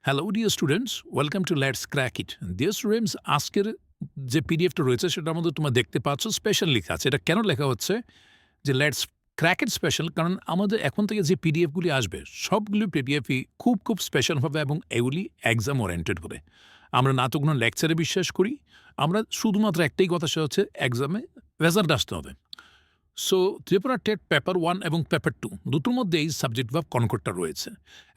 Hello dear students, welcome to let's crack it. Dear students, আজকের যে পিডিএফটা রয়েছে সেটার মধ্যে তোমরা দেখতে পাচ্ছ স্পেশাল লেখা আছে। এটা কেন লেখা হচ্ছে যে লেটস ক্র্যাক ইট স্পেশাল? কারণ আমাদের এখন থেকে যে পিডিএফগুলি আসবে সবগুলি পিডিএফই খুব স্পেশাল হবে এবং এগুলি এক্সাম ওরিয়েন্টেড হবে। আমরা না তো কোনো লেকচারে বিশ্বাস করি, আমরা শুধুমাত্র একটাই কথা, সেটা হচ্ছে এক্সামে রেজাল্ট আসতে হবে। সো ত্রিপুরা টেট পেপার 1 এবং পেপার 2 দুটোর মধ্যে এই সাবজেক্ট ভার্ব কনকর্ডটা রয়েছে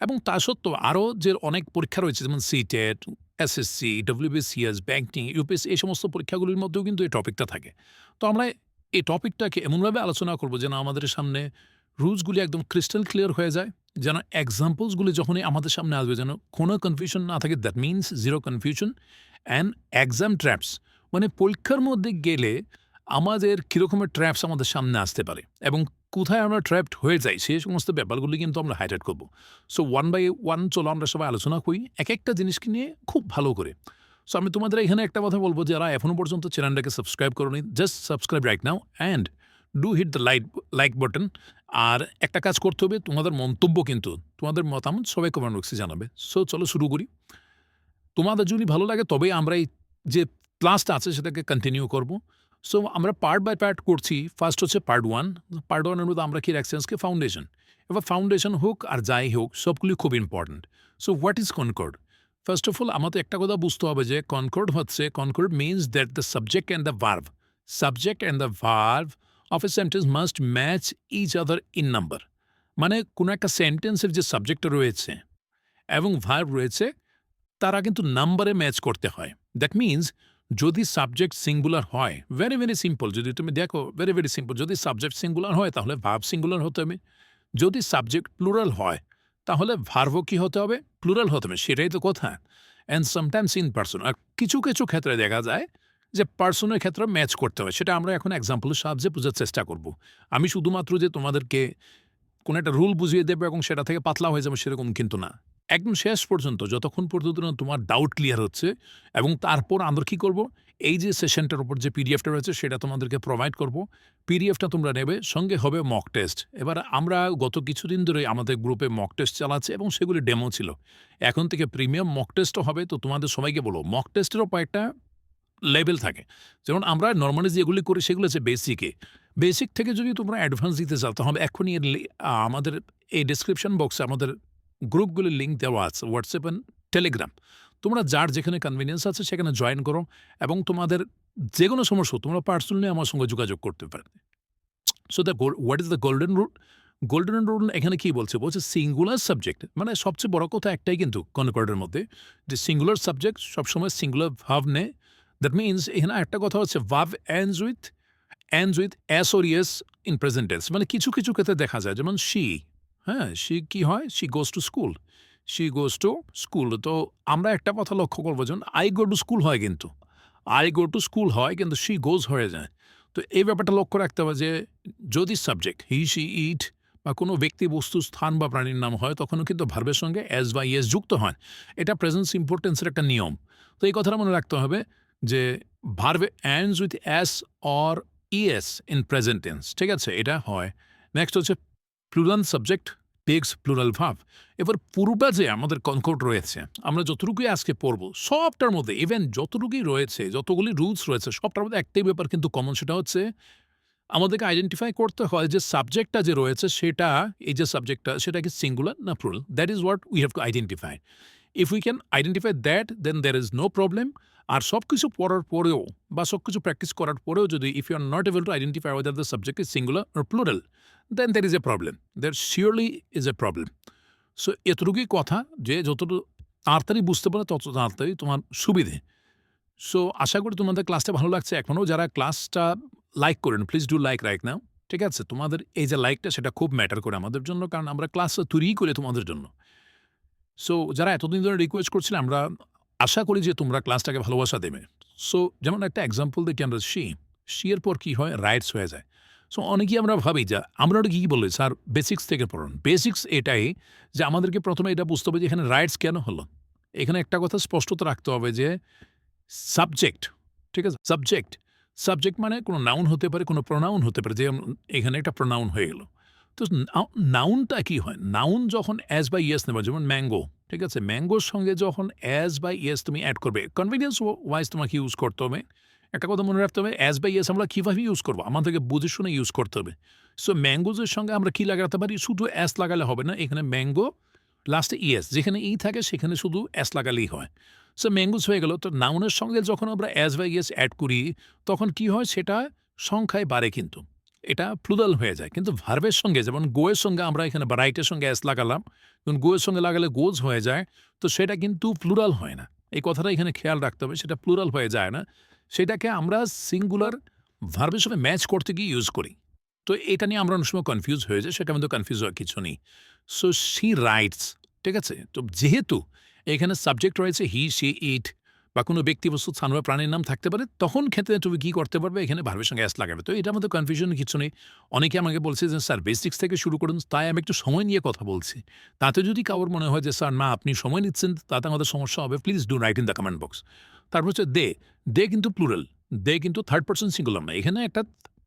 এবং তা সত্ত্বেও আরও যে অনেক পরীক্ষা রয়েছে, যেমন CTET, SSC, WBCS, banking, UPSC, এই সমস্ত পরীক্ষাগুলির মধ্যেও কিন্তু এই টপিকটা থাকে। তো আমরা এই টপিকটাকে এমনভাবে আলোচনা করবো যেন আমাদের সামনে রুলসগুলি একদম ক্রিস্টাল ক্লিয়ার হয়ে যায়, যেন এক্সাম্পলসগুলি যখনই আমাদের সামনে আসবে যেন কোনো কনফিউশন না থাকে। That means zero confusion and exam traps, মানে পরীক্ষার মধ্যে গেলে আমাদের কীরকমের ট্র্যাপস আমাদের সামনে আসতে পারে এবং কোথায় আমরা ট্র্যাপড হয়ে যাই, সেই সমস্ত ব্যাপারগুলি কিন্তু আমরা হাইলাইট করব। সো ওয়ান বাই ওয়ান চলো আমরা সবাই আলোচনা করি এক একটা জিনিসকে নিয়ে খুব ভালো করে। সো আমি তোমাদের এখানে একটা কথা বলবো, যারা এখনও পর্যন্ত চ্যানেলটাকে সাবস্ক্রাইব করোনি, just subscribe right now and do hit the like button. আর একটা কাজ করতে হবে, তোমাদের মন্তব্য কিন্তু, তোমাদের মতামত সবাই কমেন্ট বক্সে জানাবে। সো চলো শুরু করি। তোমাদের যদি ভালো লাগে তবেই আমরা এই যে ক্লাসটা আছে সেটাকে কন্টিনিউ করব। সো আমরা পার্ট বাই পার্ট করছি। ফার্স্ট হচ্ছে পার্ট 1। পার্ট 1 এর মধ্যে আমরা কি রাখছি আজকে? ফাউন্ডেশন। এবার ফাউন্ডেশন হোক আর যাই হোক সবগুলি খুব important. So what is concord? First of all আমাদের একটা কথা বুঝতে হবে যে concord means that the subject and the verb of a sentence must match each other in number. মানে কোনো একটা সেন্টেন্সের যে সাবজেক্টটা রয়েছে এবং ভার্ভ রয়েছে তারা কিন্তু নাম্বারে ম্যাচ করতে হয়। দ্যাট মিনস যদি সাবজেক্ট সিঙ্গুলার হয়, ভেরি সিম্পল, যদি তুমি দেখো ভেরি সিম্পল, যদি সাবজেক্ট সিঙ্গুলার হয় তাহলে ভার্ব সিঙ্গুলার হতে হবে। যদি সাবজেক্ট প্লুরাল হয় তাহলে ভার্বও কি হতে হবে? প্লুরাল হতে হবে। সেটাই তো কথা। And sometimes in person. আর কিছু ক্ষেত্রে দেখা যায় যে পার্সনের ক্ষেত্রে ম্যাচ করতে হয়। সেটা আমরা এখন এক্সাম্পলের সাহায্যে বোঝার চেষ্টা করব। আমি শুধুমাত্র যে তোমাদেরকে কোনো একটা রুল বুঝিয়ে দেবে এবং সেটা থেকে পাতলা হয়ে যাবে সেরকম কিন্তু না। একদম শেষ পর্যন্ত যতক্ষণ পর্যন্ত না তোমার ডাউট ক্লিয়ার হচ্ছে, এবং তারপর আমরা কী করব, এই যে সেশনটার উপর যে পিডিএফটা রয়েছে সেটা তোমাদেরকে প্রোভাইড করব। পিডিএফটা তোমরা নেবে, সঙ্গে হবে মক টেস্ট। এবার আমরা গত কিছুদিন ধরে আমাদের গ্রুপে মক টেস্ট চালাচ্ছে এবং সেগুলি ডেমো ছিল। এখন থেকে প্রিমিয়াম মক টেস্টও হবে। তো তোমাদের সবাইকে বলো, মক টেস্টেরও কয়েকটা লেভেল থাকে। যেমন আমরা নর্মালি যেগুলি করি সেগুলো হচ্ছে বেসিকে। বেসিক থেকে যদি তোমরা অ্যাডভান্স দিতে চাও তাহলে এখনই আমাদের এই ডেসক্রিপশন বক্সে আমাদের গ্রুপগুলির লিঙ্ক দেওয়া আছে, হোয়াটসঅ্যাপ অ্যান্ড টেলিগ্রাম। তোমরা যার যেখানে কনভিনিয়েন্স আছে সেখানে জয়েন করো এবং তোমাদের যে কোনো সমস্যা তোমরা পার্সোনালি আমার সঙ্গে যোগাযোগ করতে পারবে। So the what is the golden rule? Golden rule এখানে কি বলছে? বলছে সিঙ্গুলার সাবজেক্ট, মানে সবচেয়ে বড় কথা একটাই কিন্তু কনকর্ডের মধ্যে, যে সিঙ্গুলার সাবজেক্ট সবসময় সিঙ্গুলার ভার্ব নেয়। দ্যাট মিনস এখানে একটা কথা হচ্ছে verb ends with S or yes in present tense. মানে কিছু ক্ষেত্রে দেখা যায়, যেমন শি, হ্যাঁ, শি কি হয়? She goes to school. তো আমরা একটা কথা লক্ষ্য করবো, যেমন আই গো টু স্কুল হয়, কিন্তু শি গোজ হয়ে যায়। তো এই ব্যাপারটা লক্ষ্য রাখতে হবে যে যদি সাবজেক্ট হি, শি, ইট বা কোনো ব্যক্তি, বস্তু, স্থান বা প্রাণীর নাম হয় তখনও কিন্তু ভার্বের সঙ্গে এস বা ইয়েস যুক্ত হয়। এটা প্রেজেন্ট সিম্পল টেন্সের একটা নিয়ম। তো এই কথাটা মনে রাখতে হবে যে verb ends with S or ES in present tense, ঠিক আছে? এটা হয়। নেক্সট হচ্ছে plural subject takes plural verb. এবার পুরোটা যে আমাদের কনকর্ড রয়েছে, আমরা যতটুকুই আজকে পড়ব সবটার মধ্যে, ইভেন যতটুকুই রয়েছে, যতগুলি রুলস রয়েছে সবটার মধ্যে একটাই ব্যাপার কিন্তু কমন, সেটা হচ্ছে আমাদেরকে আইডেন্টিফাই করতে হয় যে সাবজেক্টটা যে রয়েছে সেটা, এই যে সাবজেক্টটা সেটা কি সিঙ্গুলার না plural. That is what we have to identify. If we can identify that, then there is no problem. আর সবকিছু পড়ার পরেও বা সবকিছু প্র্যাকটিস করার পরেও যদি if you are not able to identify whether the subject is singular or plural, then there is a problem. There surely is a problem. So এতটুকুই কথা, যে যতটুকু তাড়াতাড়ি বুঝতে পারে তত তাড়াতাড়ি তোমার সুবিধে। সো আশা করি তোমাদের ক্লাসটা ভালো লাগছে। এখনও যারা ক্লাসটা লাইক করেন, please do like right now, ঠিক আছে? তোমাদের এই যে লাইকটা সেটা খুব ম্যাটার করে আমাদের জন্য, কারণ আমরা ক্লাসটা তৈরিই করি তোমাদের জন্য। সো যারা এতদিন ধরে রিকোয়েস্ট করছিলেন, আমরা আশা করি যে তোমরা ক্লাসটাকে ভালোবাসা দেবে। সো যেমন একটা এক্সাম্পল দেখি আমরা, শি এর পর কি হয়? রাইটস হয়ে যায়। সো অনেকেই আমরা ভাবি যে আমরা ওটা কী বলি, স্যার বেসিক্স থেকে পড়ুন। বেসিক্স এটাই যে আমাদেরকে প্রথমে এটা বুঝতে হবে যে এখানে রাইটস কেন হলো। এখানে একটা কথা স্পষ্টত রাখতে হবে যে সাবজেক্ট, ঠিক আছে? সাবজেক্ট মানে কোনো নাউন হতে পারে, কোনো প্রোনাউন হতে পারে, যে এখানে একটা প্রোনাউন হয়ে গেল। তো নাউনটা কি হয়? নাউন যখন অ্যাজ বা ইয়েস নেবা, যেমন ম্যাঙ্গো, ঠিক আছে? ম্যাঙ্গোর সঙ্গে যখন অ্যাজ বা ইয়েস তুমি এড করবে, কনভিনিয়েন্স ওয়াইজ তোমাকে ইউজ করতে হবে। একটা কথা মনে রাখতে হবে, অ্যাজ বা ইয়েস আমরা কীভাবে ইউজ করবো? আমাদেরকে বুঝে শুনে ইউজ করতে হবে। সো ম্যাঙ্গোজের সঙ্গে আমরা কি লাগাতে পারি? শুধু অ্যাস লাগালে হবে না। এখানে ম্যাঙ্গো লাস্টে ইয়েস, যেখানে ই থাকে সেখানে শুধু অ্যাস লাগালেই হয়। সো ম্যাঙ্গোস হয়ে গেল। তো নাউনের সঙ্গে যখন আমরা অ্যাজ বা ইয়েস অ্যাড করি, তখন কি হয়? সেটা সংখ্যায় বাড়ে কিন্তু। এটা প্লুরাল হয়ে যায়। কিন্তু ভার্বের সঙ্গে, যেমন গো এর সঙ্গে আমরা এখানে বা রাইটের সঙ্গে অ্যাস লাগালাম, যেমন গো এর সঙ্গে লাগালে গোজ হয়ে যায়। তো সেটা কিন্তু প্লুরাল হয় না। এই কথাটা এখানে খেয়াল রাখতে হবে, সেটা প্লুরাল হয়ে যায় না। সেটাকে আমরা সিঙ্গুলার ভার্বের সঙ্গে ম্যাচ করতে গিয়ে ইউজ করি। তো এটা নিয়ে আমরা অনেক সময় কনফিউজ হয়ে যাই, সেখানে কিন্তু কনফিউজ হওয়ার কিছু নেই। সো শি রাইটস, ঠিক আছে? তো যেহেতু এখানে সাবজেক্ট রয়েছে হি, শি, ইট বা কোনো ব্যক্তিবস্তু, স্থান বা প্রাণীর নাম থাকতে পারে, তখন ক্ষেত্রে তুমি কী করতে পারবে? এখানে ভার্বের সঙ্গে অ্যাস লাগাবে। তো এটার মধ্যে কনফিউশনের কিছু নেই। অনেকে আমাকে বলছে যে, "স্যার বেসিক্স থেকে শুরু করুন।" তাই আমি একটু সময় নিয়ে কথা বলছি। তাতে যদি কারোর মনে হয় যে, "স্যার না, আপনি সময় নিচ্ছেন, তাতে আমাদের সমস্যা হবে, please do right in the comment box." তারপর হচ্ছে দে। দে কিন্তু প্লুরাল। দে কিন্তু থার্ড পারসন সিঙ্গুলার না। এখানে একটা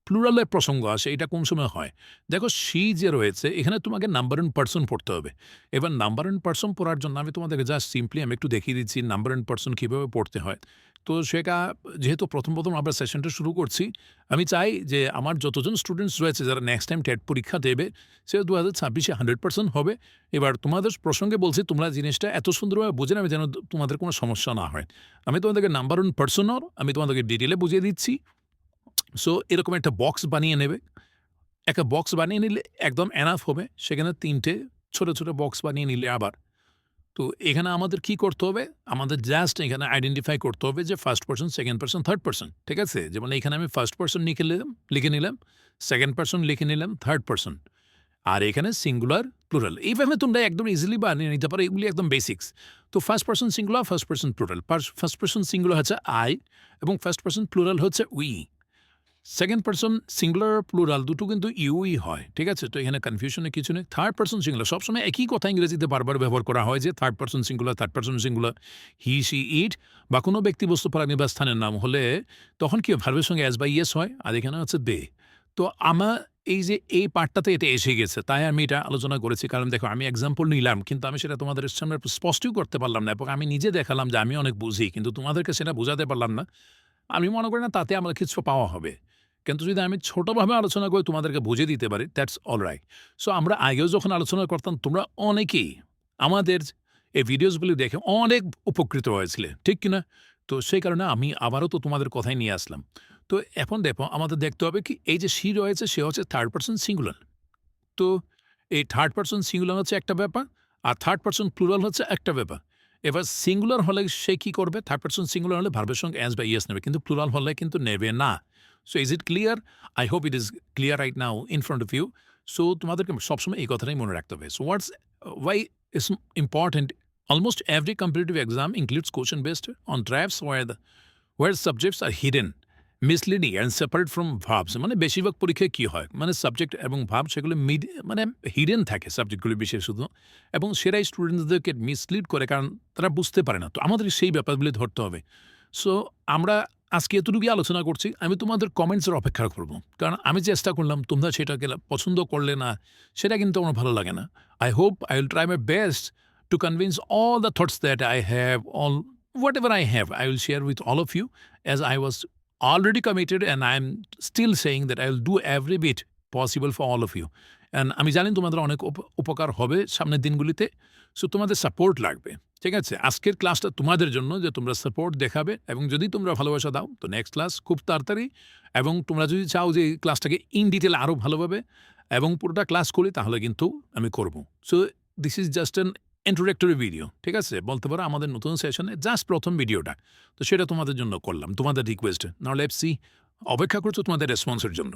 প্লুরালের প্রসঙ্গ আসে। এটা কোন সময় হয়? দেখো, শি যে রয়েছে, এখানে তোমাকে নাম্বার এন্ড পারসন পড়তে হবে। এবার নাম্বার এন্ড পারসন পড়ার জন্য আমি তোমাদেরকে জাস্ট সিম্পলি আমি একটু দেখিয়ে দিচ্ছি নাম্বার এন্ড পারসন কীভাবে পড়তে হয়। তো সেটা যেহেতু প্রথম আমরা সেশনটা শুরু করছি, আমি চাই যে আমার যতজন স্টুডেন্টস রয়েছে যারা নেক্সট টাইম টেট পরীক্ষা দেবে, সে 2026-এ 100% হবে। এবার তোমাদের প্রসঙ্গে বলছি, তোমরা জিনিসটা এত সুন্দরভাবে বুঝে নেবে যেন তোমাদের কোনো সমস্যা না হয়। আমি তোমাদেরকে নাম্বার এন্ড পারসনও আমি তোমাদেরকে ডিটেইলে বুঝিয়ে দিচ্ছি। সো এরকম একটা বক্স বানিয়ে নেবে। একটা বক্স বানিয়ে নিলে একদম এনাফ হবে। সেখানে ৩ টে ছোট, ছোট বক্স বানিয়ে নিলে আবার। তো এখানে আমাদের কি করতে হবে? আমাদের জাস্ট এখানে আইডেন্টিফাই করতে হবে যে first person, second person, third person. ঠিক আছে? যেমন এখানে আমি ফার্স্ট পারসন লিখে নিলাম, সেকেন্ড পারসন লিখে নিলাম, থার্ড পারসন। আর এখানে সিঙ্গুলার, প্লুরাল। এইভাবে তোমরা একদম ইজিলি বানিয়ে নিতে পারো। এগুলি একদম বেসিক্স। তো first person singular, first person plural. First person singular হচ্ছে আই এবং ফার্স্ট পারসন প্লুরাল হচ্ছে we. Second person singular, plural দুটো কিন্তু ইউই হয়। ঠিক আছে? তো এখানে কনফিউশনের কিছু নেই। থার্ড পারসন সিঙ্গুলার, সবসময় একই কথা ইংরেজিতে বারবার ব্যবহার করা হয় যে third person singular, third person singular. He, she, it বা কোনো ব্যক্তিবস্তু, প্রাণী বা স্থানের নাম হলে তখন কি ভার্বের সঙ্গে অ্যাজ বা ইয়েস হয়, আর এখানে হচ্ছে দে। তো আমার এই যে এই পার্টটাতে এটা এসে গেছে, তাই আমি এটা আলোচনা করেছি। কারণ দেখো, আমি এক্সাম্পল নিলাম, কিন্তু আমি সেটা তোমাদের সামনে স্পষ্টই করতে পারলাম না এবং আমি নিজে দেখালাম যে আমি অনেক বুঝি, কিন্তু তোমাদেরকে সেটা বোঝাতে পারলাম না। আমি মনে করি না তাতে আমার কিছু পাওয়া হবে। কিন্তু যদি আমি ছোটভাবে আলোচনা করে তোমাদেরকে বুঝিয়ে দিতে পারি, দ্যাটস অলরাইট। সো আমরা আগেও যখন আলোচনা করতাম, তোমরা অনেকেই আমাদের এই ভিডিওসগুলি দেখে অনেক উপকৃত হয়েছিলে, ঠিক কিনা? তো সেই কারণে আমি আবারও তো তোমাদের কথাই নিয়ে আসলাম। তো এখন দেখো, আমাদের দেখতে হবে কি, এই যে শি রয়েছে, সে হচ্ছে থার্ড পারসন সিঙ্গুলার। তো এই থার্ড পারসন সিঙ্গুলার হচ্ছে একটা ব্যাপার, আর থার্ড পারসন প্লুরাল হচ্ছে একটা ব্যাপার। এবার সিঙ্গুলার হলে সে কি করবে? থার্ড পারসন সিঙ্গুলার হলে ভার্বের সঙ্গে অ্যাজ বা ইয়েস নেবে, কিন্তু প্লুরাল হলে কিন্তু নেবে না। So is it clear? I hope it is clear right now in front of you. So তোমাদেরকে সবসময় এই কথাটাই মনে রাখতে হবে। So why is important? Almost every competitive exam includes question based on drafts where subjects are hidden, misleading and separate from verbs. মানে বেশিরভাগ পরীক্ষায় কি হয়, মানে সাবজেক্ট এবং ভার্ব সেগুলো মানে হিডেন থাকে সাবজেক্টগুলি বিশেষ শুধু, এবং সেটাই স্টুডেন্টদেরকে মিসলিড করে, কারণ তারা বুঝতে পারে না। তো আমাদের সেই ব্যাপারগুলি ধরতে হবে। সো আমরা আজকে এতটুকুই আলোচনা করছি। আমি তোমাদের কমেন্টসের অপেক্ষা করব, কারণ আমি চেষ্টা করলাম, তোমরা সেটাকে পছন্দ করলে না, সেটা কিন্তু আমার ভালো লাগে না। I hope I will try my best to convince all the thoughts that I have, all whatever I have, I will share with all of you, as I was already committed and I'm still saying that I will do every bit possible for all of you. And আমি জানি তোমাদের অনেক উপকার হবে সামনের দিনগুলিতে। So তোমাদের support লাগবে। ঠিক আছে? আজকের ক্লাসটা তোমাদের জন্য, যে তোমরা সাপোর্ট দেখাবে, এবং যদি তোমরা ভালোবাসা দাও তো নেক্সট ক্লাস খুব তাড়াতাড়ি, এবং তোমরা যদি চাও যে এই ক্লাসটাকে ইন ডিটেল আরও ভালোভাবে এবং পুরোটা ক্লাস করি, তাহলে কিন্তু আমি করব। So this is just an introductory video. ঠিক আছে? বলতে পারো আমাদের নতুন সেশনে জাস্ট প্রথম ভিডিওটা। তো সেটা তোমাদের জন্য করলাম, তোমাদের রিকোয়েস্টে। নাও লেটস সি, অপেক্ষা করছো তোমাদের রেসপন্সের জন্য।